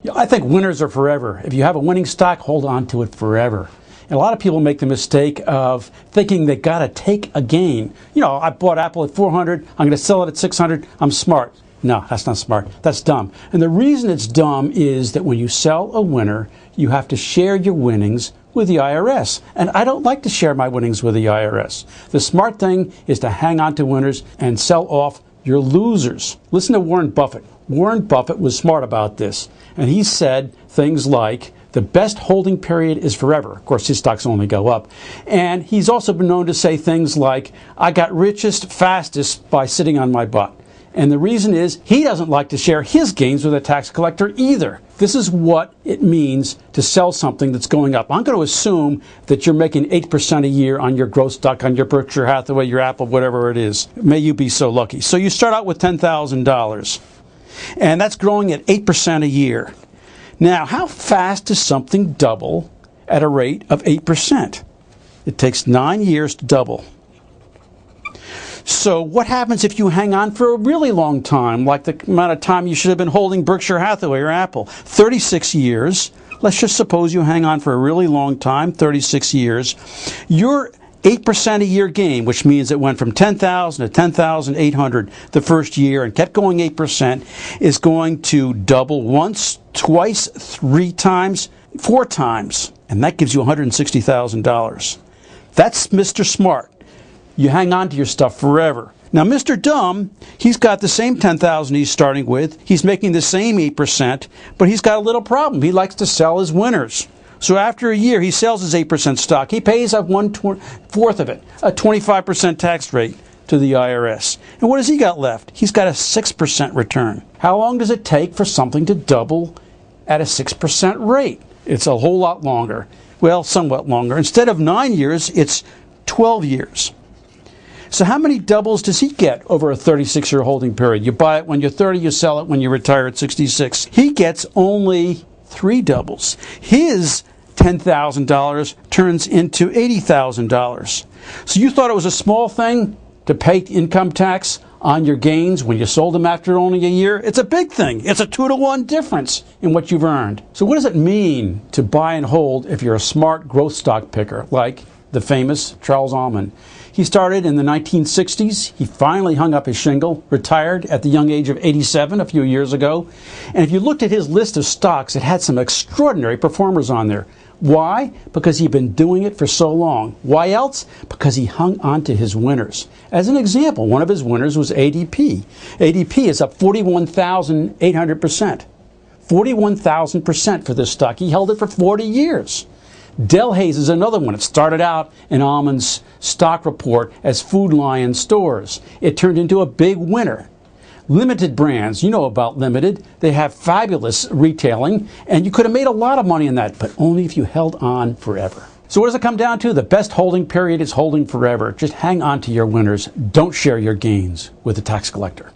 Yeah, I think winners are forever. If you have a winning stock, hold on to it forever. And a lot of people make the mistake of thinking they got to take a gain. You know, I bought Apple at 400, I'm going to sell it at 600, I'm smart. No, that's not smart. That's dumb. And the reason it's dumb is that when you sell a winner, you have to share your winnings with the IRS. And I don't like to share my winnings with the IRS. The smart thing is to hang on to winners and sell off your losers. Listen to Warren Buffett. Warren Buffett was smart about this. And he said things like, the best holding period is forever. Of course, his stocks only go up. And he's also been known to say things like, I got richest fastest by sitting on my butt. And the reason is he doesn't like to share his gains with a tax collector either. This is what it means to sell something that's going up. I'm going to assume that you're making 8% a year on your growth stock, on your Berkshire Hathaway, your Apple, whatever it is. May you be so lucky. So you start out with $10,000. And that's growing at 8% a year. Now, how fast does something double at a rate of 8%? It takes 9 years to double. So what happens if you hang on for a really long time, like the amount of time you should have been holding Berkshire Hathaway or Apple? 36 years. Let's just suppose you hang on for a really long time, 36 years. Your 8% a year gain, which means it went from 10,000 to 10,800 the first year and kept going 8%, is going to double once, twice, 3 times, 4 times, and that gives you $160,000. That's Mr. Smart. You hang on to your stuff forever. Now, Mr. Dumb, he's got the same 10,000 he's starting with. He's making the same 8%, but he's got a little problem. He likes to sell his winners. So after a year, he sells his 8% stock. He pays up 1/4 of it, a 25% tax rate to the IRS. And what has he got left? He's got a 6% return. How long does it take for something to double at a 6% rate? It's a whole lot longer. Well, somewhat longer. Instead of 9 years, it's 12 years. So how many doubles does he get over a 36-year holding period? You buy it when you're 30, you sell it when you retire at 66. He gets only 3 doubles. His $10,000 turns into $80,000. So you thought it was a small thing to pay income tax on your gains when you sold them after only a year? It's a big thing. It's a 2-to-1 difference in what you've earned. So what does it mean to buy and hold if you're a smart growth stock picker like the famous Charles Almond? He started in the 1960s. He finally hung up his shingle, retired at the young age of 87 a few years ago. And if you looked at his list of stocks, it had some extraordinary performers on there. Why? Because he'd been doing it for so long. Why else? Because he hung on to his winners. As an example, one of his winners was ADP. ADP is up 41,800%. 41,000% for this stock. He held it for 40 years. Delhaize is another one. It started out in Almond's stock report as Food Lion stores. It turned into a big winner. Limited brands, you know about Limited. They have fabulous retailing, and you could have made a lot of money in that, but only if you held on forever. So what does it come down to? The best holding period is holding forever. Just hang on to your winners. Don't share your gains with the tax collector.